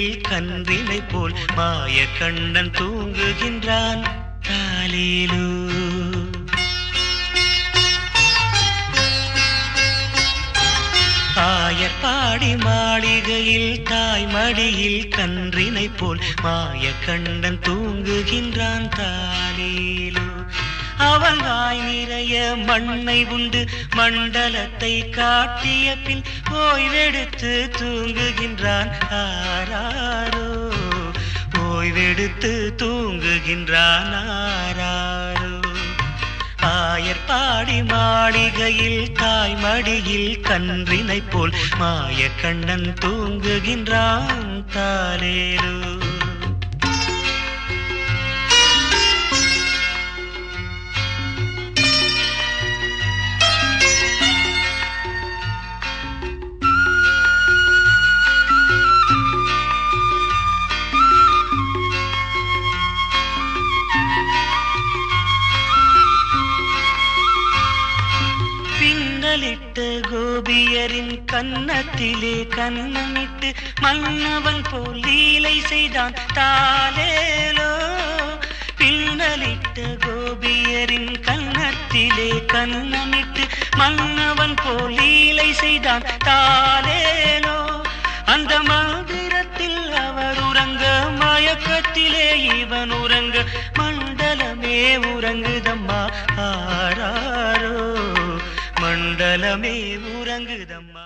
மாளிகையில் கன்றினை போல் மாய கண்ணன் தூங்குகின்றான் தாலேலோ. ஆயர்பாடி மாளிகையில் தாய் மடியில் கன்றினை போல் மாய கண்ணன் தூங்குகின்றான் தாலேலோ. அவன் வாய் நிறைய மண்ணை உண்டு மண்டலத்தை காட்டிய பின் ஓய்வெடுத்து தூங்குகின்றான் ஆராரோ. ஓய்வெடுத்து தூங்குகின்றான் ஆராரோ. ஆயர்பாடி மாளிகையில் தாய் மடியில் கன்றினை போல் மாய கண்ணன் தூங்குகின்றான் தாலேலோ. பின்னலிட்ட கோபியரின் கன்னத்திலே கன்னமிட்டு மன்னவன் போல் லீலை செய்தான் தாலேலோ. பின்னலிட்ட கோபியரின் கன்னத்திலே கன்னமிட்டு மன்னவன் போல் லீலை செய்தான் தாலேலோ. அந்த மந்திரத்தில் அவர் உறங்க மயக்கத்திலே இவன் உறங்க மண்டலமே உறங்குதம்மா ஆராரோ. மண்டலமே உறங்குதம்மா.